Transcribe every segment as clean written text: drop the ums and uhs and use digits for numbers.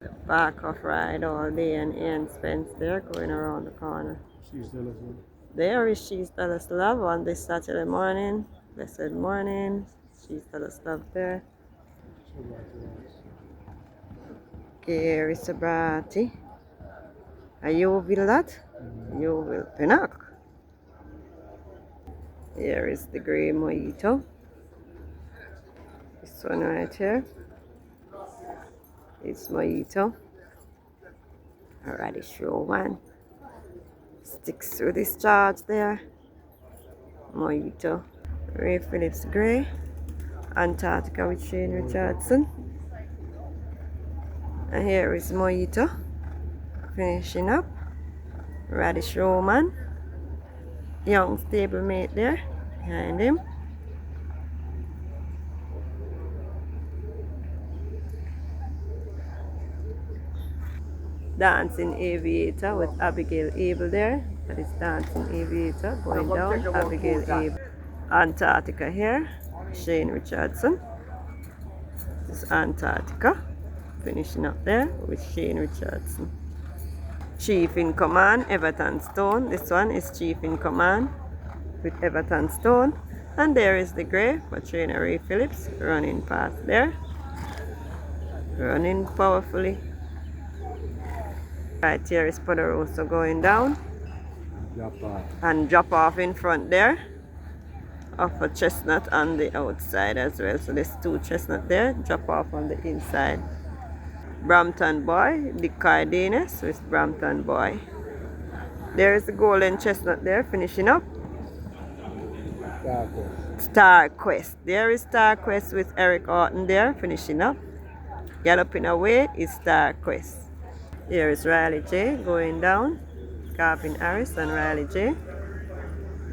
Back off ride all day and Ian Spence there going around the corner. She's the last one. There is She's Dallas Love on this Saturday morning. Blessed morning. She's Dallas Love there. So right. Here is Sabrati. Are you will that? You will Pinnock. Here is the grey mojito. This one right here. It's mojito. A radish roll one. Sticks through this charge there. Mojito. Ray Phillips Grey. Antarctica with Shane Richardson. And here is mojito. Finishing up. Radish Roman. Young stablemate there behind him. Dancing Aviator with Abigail Abel there. That is Dancing Aviator going down. Abigail Abel. Antarctica here. Shane Richardson. This is Antarctica. Finishing up there with Shane Richardson. Chief in Command, Everton Stone. This one is Chief in Command with Everton Stone. And there is the grey for Trainer Ray Phillips running past there. Running powerfully. Right here is Poderoso going down. And drop off in front there. Of a chestnut on the outside as well. So there's two chestnut there. Drop off on the inside. Brampton Boy, the Cardenas with Brampton Boy. There is the golden chestnut there finishing up. Star Quest. There is Star Quest with Eric Orton there finishing up. Galloping away is Star Quest. Here is Riley J going down. Carpin Harris and Riley J.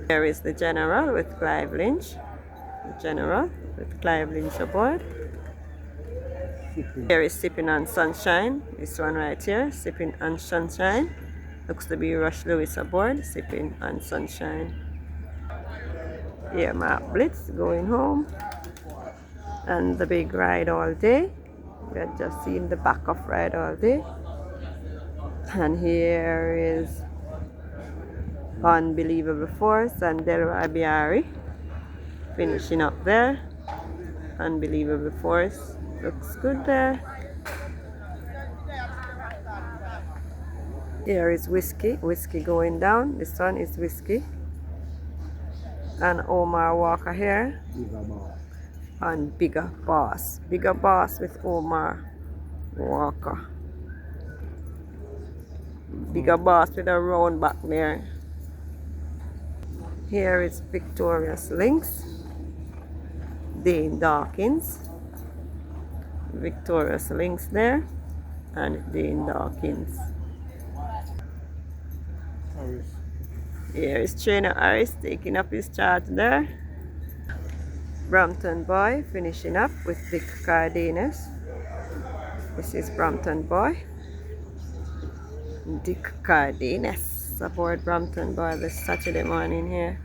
There is the General with Clive Lynch. The General with Clive Lynch aboard. Here is Sipping on Sunshine. This one right here, Sipping on Sunshine. Looks to be Rush Lewis aboard, Sipping on Sunshine. Here Mark Blitz going home. And the big Ride All Day. We had just seen the back of Ride All Day. And here is Unbelievable Force and Delroy Biari. Finishing up there. Unbelievable Force. Looks good there. Here is Wisky. Wisky going down. This one is Wisky. And Omar Walker here. And Bigger Boss. Bigger Boss with Omar Walker. Bigger Boss with a round back there. Here is Victorious Lynx. Dane Dawkins. Victorious Lynx there. And Dane Dawkins. Here is Trainer Harris taking up his charge there. Brampton Boy finishing up with Dick Cardenas. This is Brampton Boy. Dick Cardenas aboard Brampton Boy this Saturday morning here.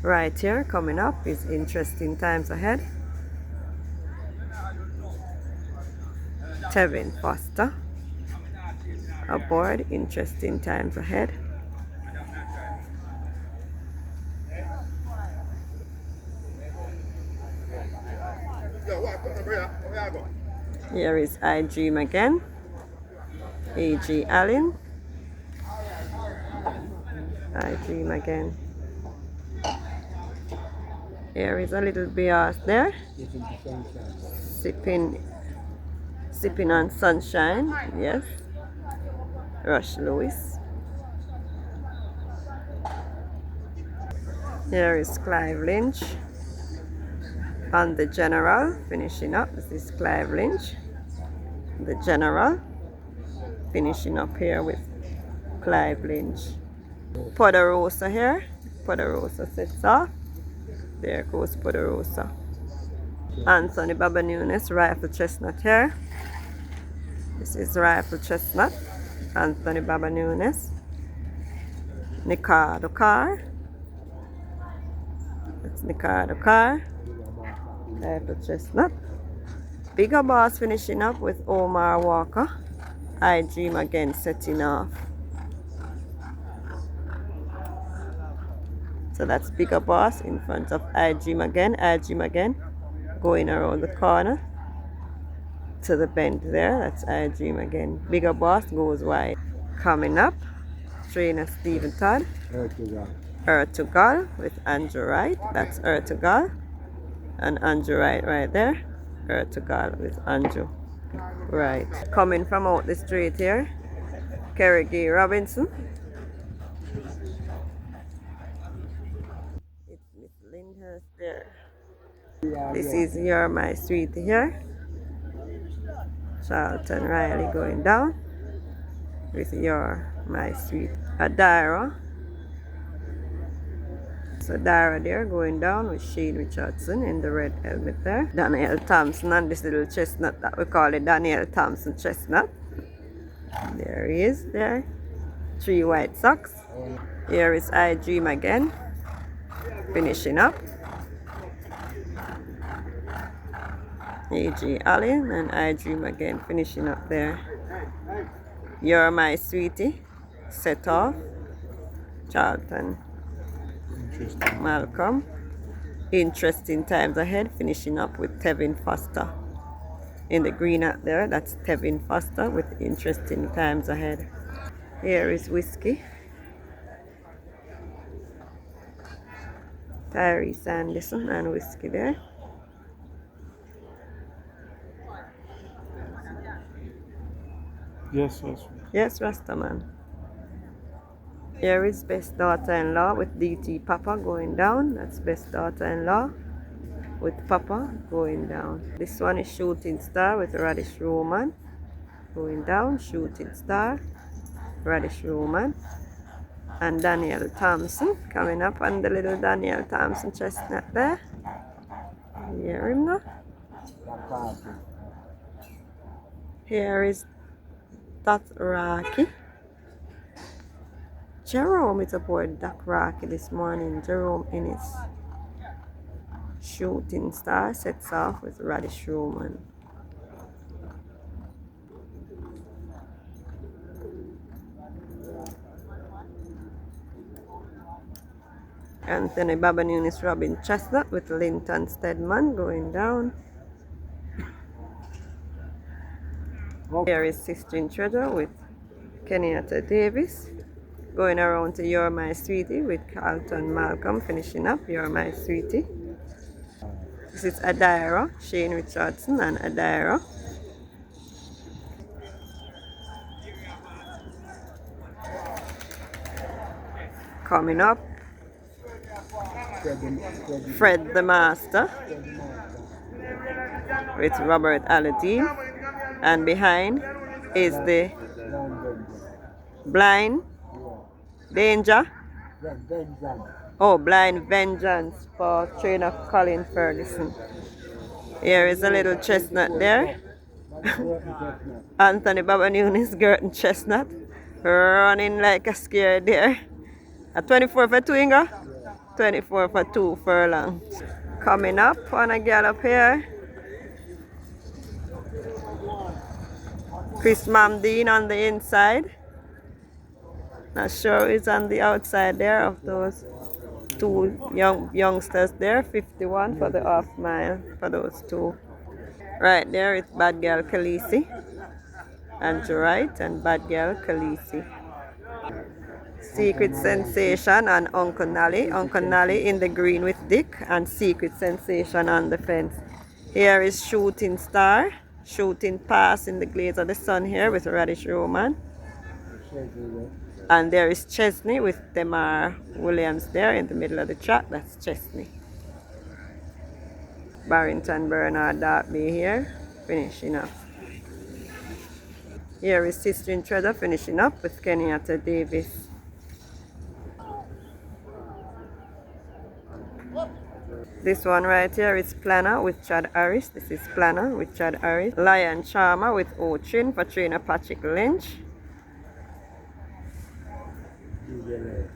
Right here coming up is Interesting Times Ahead. Tevin Foster aboard Interesting Times Ahead. Here is I Dream Again. A.G. Allen. I Dream Again. Here is a little Bias there. Sipping on Sunshine. Yes. Rush Lewis. Here is Clive Lynch. And the General finishing up. This is Clive Lynch. The General finishing up here with Clive Lynch. Poderosa here. Poderosa sets off. There goes Poderosa. Anthony Baba Nunes, Rifle Chestnut here. This is Rifle Chestnut. Anthony Baba Nunes. Nicardo Car. That's Nicardo Car. Rifle Chestnut. Bigger Boss finishing up with Omar Walker. I Dream Again setting off. So that's Bigger Boss in front of I Dream Again. I Dream Again going around the corner to the bend there. That's I Dream Again. Bigger Boss goes wide. Coming up, trainer Stephen Todd. Earth to God with Andrew Wright. That's Earth to God. And Andrew Wright right there. Earth to God with Andrew Wright. Coming from out the street here, Kerry G. Robinson. It's Miss Lyndhurst there. This is You're My Sweetie here. Charlton Riley going down with You're My Sweet. Adira. So Dara there going down with Shane Richardson in the red helmet there. Daniel Thompson and this little chestnut that we call it Daniel Thompson chestnut. There he is there. 3 white socks. Here is I Dream Again. Finishing up. A.J. Allen and I Dream Again finishing up there. You're My Sweetie. Set off. Charlton. Malcolm. Interesting Times Ahead finishing up with Tevin Foster. In the green out there, that's Tevin Foster with Interesting Times Ahead. Here is Wisky. Tyrese Anderson and Wisky there. Yes. Yes, Rastaman. Here is Best Daughter-in-Law with DT Papa going down. That's Best Daughter-in-Law with Papa going down. This one is Shooting Star with Radish Roman going down. Shooting Star, Radish Roman. And Daniel Thompson coming up on the little Daniel Thompson chestnut there. You hear him now? Here is Dot Rocky. Jerome is aboard Doc Rocky this morning. Jerome Innes. Shooting Star sets off with Radish Roman. Anthony Babanunis Robin Chestnut with Linton Stedman going down. Here is Sistine Treasure with Kenyatta Davis. Going around to You're My Sweetie with Carlton Malcolm finishing up You're My Sweetie. This is Adira, Shane Richardson and Adira. Coming up, Fred the Master with Robert Aladdin. And behind is the Blind Danger. Oh, Blind Vengeance for trainer Colin Ferguson. Here is a little chestnut there. Anthony Babanunis Girton Chestnut running like a scared deer. A 24 for 2 Inga? 24 for 2 furlongs. Coming up on a gallop here. Chris Mamdine on the inside. Not sure who's on the outside there of those 2 youngsters there. 51 for the half mile for those 2. Right there is Bad Girl Khaleesi. Andrew Wright and Bad Girl Khaleesi. Secret Sensation and Uncle Nally. Uncle Nally in the green with Dick and Secret Sensation on the fence. Here is Shooting Star. Shooting Pass in the glaze of the sun here with Radish Roman. And there is Chesney with Demar Williams there in the middle of the track. That's Chesney. Barrington Bernard Darby here, finishing up. Here is Sistine Treasure finishing up with Kenyatta Davis. This one right here is Planner with Chad Harris. This is Planner with Chad Harris. Lion Charmer with Ochin for trainer Patrick Lynch.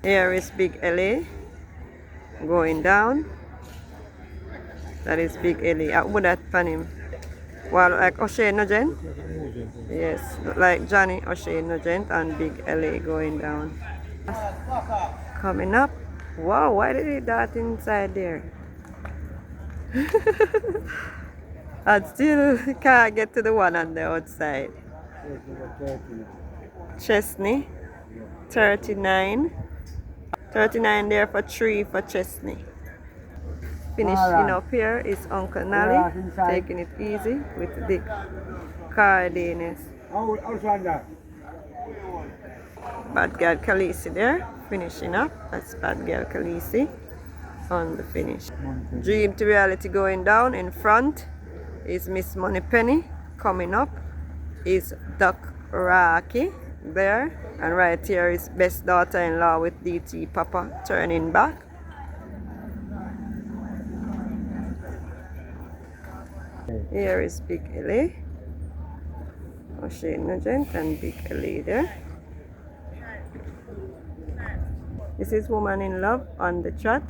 Here is Big LA going down. That is Big LA. I would have pan him. Well, like O'Shea Nugent. It's like a movement. Yes, look like Johnny O'Shea Nugent and Big LA going down. Coming up. Wow, why did he dart inside there? I still can't get to the one on the outside. It's like a 30. Chesney, 39. 39 there for 3 for Chesney. Finishing up here is Uncle Nally, taking it easy with the Cardenas. Bad Girl Khaleesi there, finishing up. That's Bad Girl Khaleesi on the finish. Dream to Reality going down. In front is Miss Moneypenny. Coming up is Duck Rocky there. And right here is Best Daughter-in-Law with DT Papa turning back. Here is Big LA. O'Shea Nugent and Big LA there. This is Woman in Love on the chat.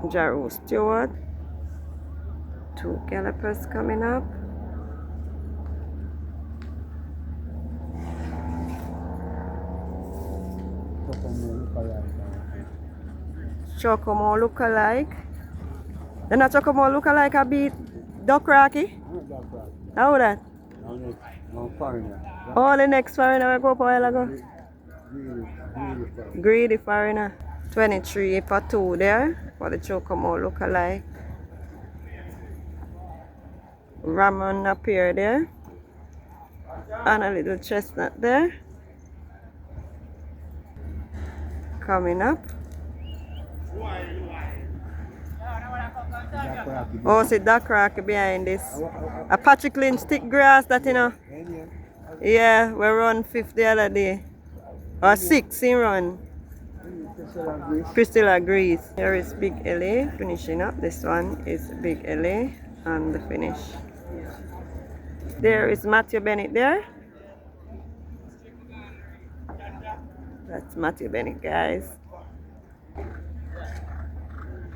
Jaru Stewart. 2 gallopers coming up. Chocomo look-alike. Then a Chocomo look-alike a beat Duck Rocky? How that? Oh, the next foreigner we go up a while ago. Greedy foreigner. 23 for 2 there for the Chocomo look-alike. Ramon appear there. And a little chestnut there. Coming up. Oh, see Duck Rocky behind this. A Patrick Lynch thick grass that, you know. Yeah, we run 5th the other day. Or 6 in run. Priscilla agrees. Here is Big LA finishing up. This one is Big LA on the finish. There is Matthew Bennett there. That's Matthew Bennett, guys.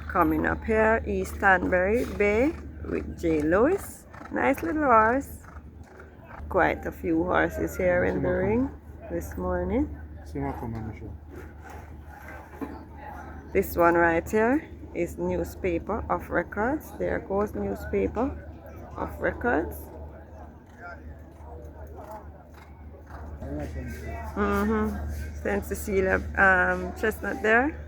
Coming up here, East Stanbury Bay with J. Lewis. Nice little horse. Quite a few horses here in the ring this morning. This one right here is Newspaper of Records. There goes Newspaper of Records. St. Cecilia chestnut there.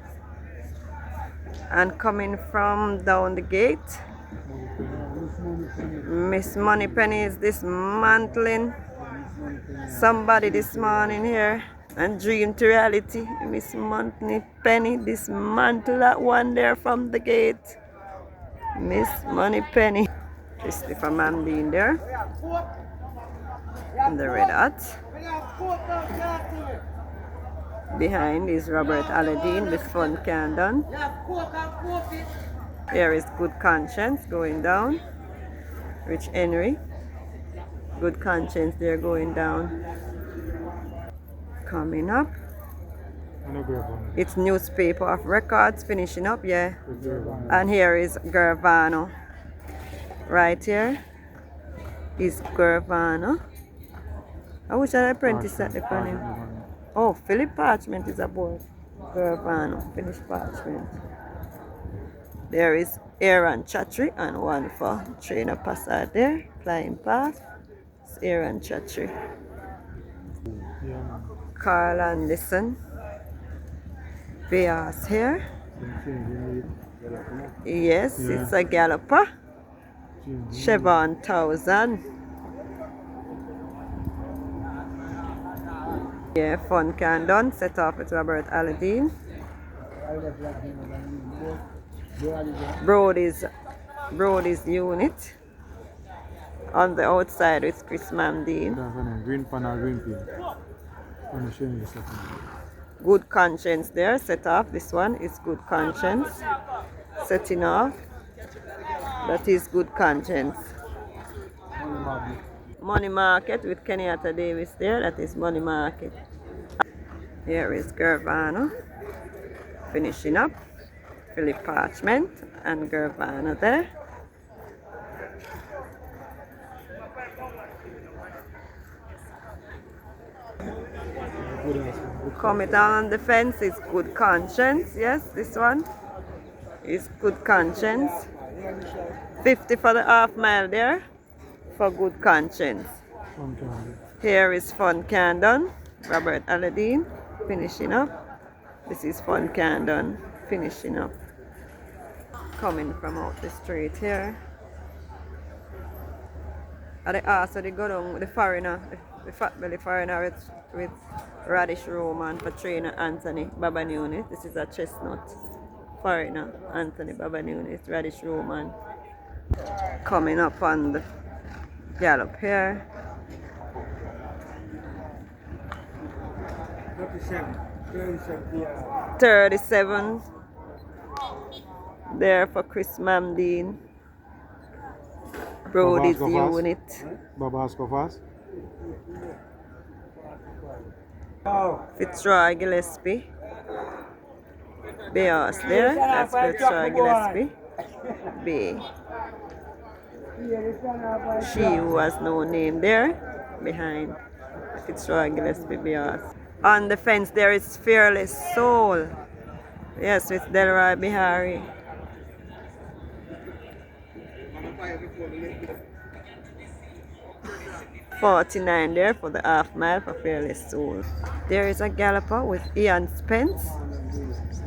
And coming from down the gate, Miss Moneypenny is dismantling somebody this morning here. And Dream to Reality, Miss Moneypenny dismantle that one there from the gate. Miss Moneypenny. Christopher Mandine there. And the red hat. Behind is Robert Aladdin with Fun Candon. Here is Good Conscience going down. Rich Henry. Good Conscience there going down. Coming up. It's Newspaper of Records finishing up, yeah. And here is Gervano. Right here is Gervano. I wish I had an apprentice at the panel. Oh, Philip Parchment is aboard. Gervano, finished Parchment. There is Aaron Chatry and one for Trainer Passard there. Flying past. It's Aaron Chatry. Carl Anderson. Bears here. Yes, it's a galloper. Chevron 1000. Yeah, Fun Candon set off with Robert Aladdin. Brody's unit. On the outside with Chris Mandine. Green pan or green pin. Good Conscience there, set off. This one is Good Conscience. Setting off. That is Good Conscience. Money Market with Kenyatta Davis there. That is Money Market. Here is Gervano finishing up. Philip Parchment and Gervana there. Coming down on the fence is Good Conscience. Yes, this one is Good Conscience. 50 for the half mile there for Good Conscience. Here is Fun Candon, Robert Aladdin finishing up. This is Fun Candon finishing up. Coming from out the street here. At the also they go down with the foreigner, the fat belly foreigner with Radish Roman for trainer Anthony Babanunis. This is a chestnut foreigner, Anthony Babanunis, Radish Roman. Coming up on the gallop here. 37 there for Chris Mamdine. Brody's unit. Fitzroy Gillespie. Bears there. That's Fitzroy Gillespie. B. She who has no name there. Behind Fitzroy Gillespie Bears. On the fence there is Fearless Soul. Yes, with Delroy Bihari. $49 there for the half mile for Fearless Soul. There is a galloper with Ian Spence.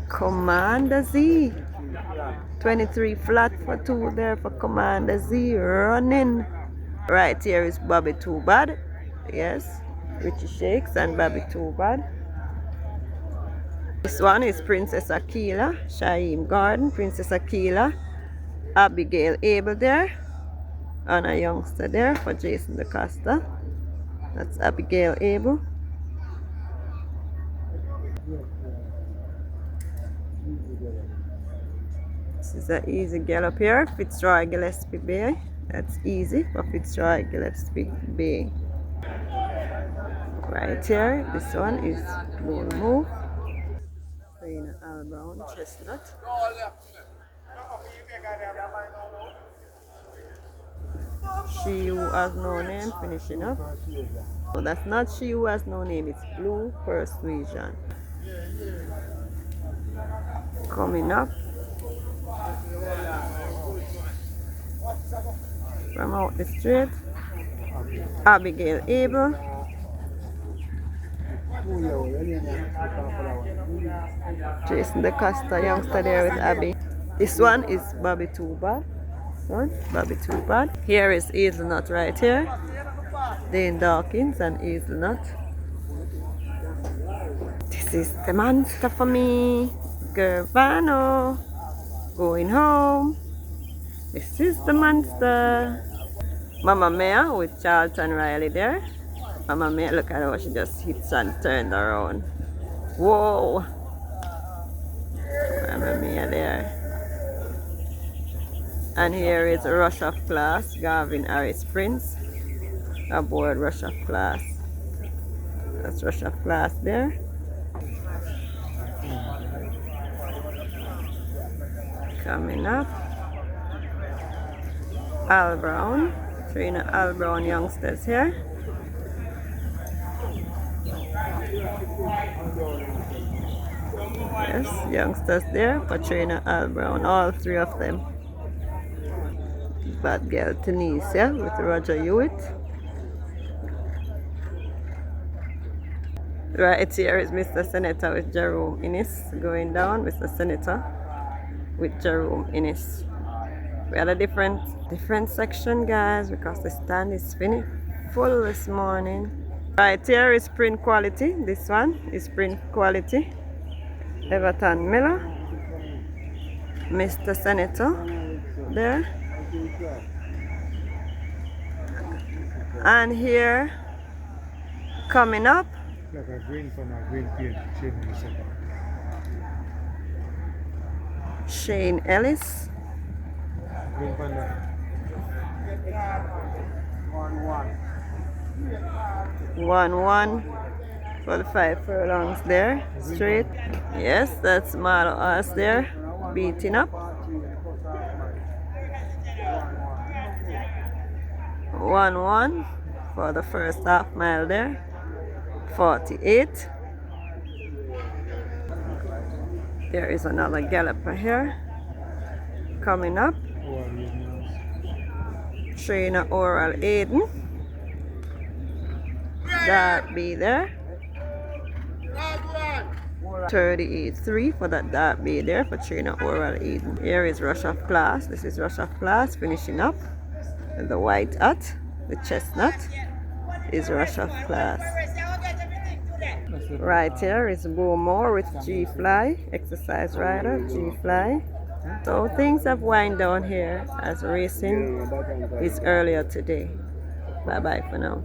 Commander Z. 23 flat for 2 there for Commander Z running. Right here is Bobby Too Bad. Yes, Richie Shakes and Bobby Too Bad. This one is Princess Aquila, Shaim Garden, Princess Aquila, Abigail Abel there, and a youngster there for Jason DaCosta. That's Abigail Abel. This is an easy gallop here, Fitzroy Gillespie Bay. That's easy for Fitzroy Gillespie Bay. Right here, this one is Blue Move. Trainer Al Brown, Chestnut. She Who Has No Name finishing up. So that's not She Who Has No Name, it's Blue Persuasion. Coming up from out the street, Abigail Abel. Jason DaCosta, youngster there with Abby. This one is Bobby Too Bad. Bobby Too Bad. Here is Haselnut right here. Dane Dawkins and Haselnut. This is the monster for me. Gervano. Going home. This is the monster. Mama Mia with Charlton Riley there. Mama Mia, look at how she just hits and turned around. Whoa. Mama Mia there. And here is Rush of Class, Gavin Harris Prince. Aboard Rush of Class. That's Rush of Class there. Coming up. Al Brown. Trainer Al Brown youngsters here. Yes, youngsters there for Trainer Al Brown, all 3 of them. Bad girl Tunisia with Roger Hewitt. Right here is Mr. Senator with Jerome Innes going down. Mr. Senator with Jerome Innes. We had a different section, guys, because the stand is finished full this morning. Right here is Print Quality. This one is Print Quality. Everton Miller. Mr. Senator there. And here, coming up, like a green from a green paint, Shane Ellis. Green from the 1-1 for the 5 furlongs there, straight. Yes, that's Marlo Us there. beating up. 1-1 for the first half mile there. 48. There is another galloper here coming up. Trainer Oral Aiden. Dark B there. 38.3 for that dark bay there for trainer Oral Aiden. Here is Rush of Class. This is Rush of Class finishing up. And the white hat, the chestnut, is Rush of Class. Right here is Bowmore with G Fly, exercise rider, G Fly. So things have wind down here as racing is earlier today. Bye bye for now.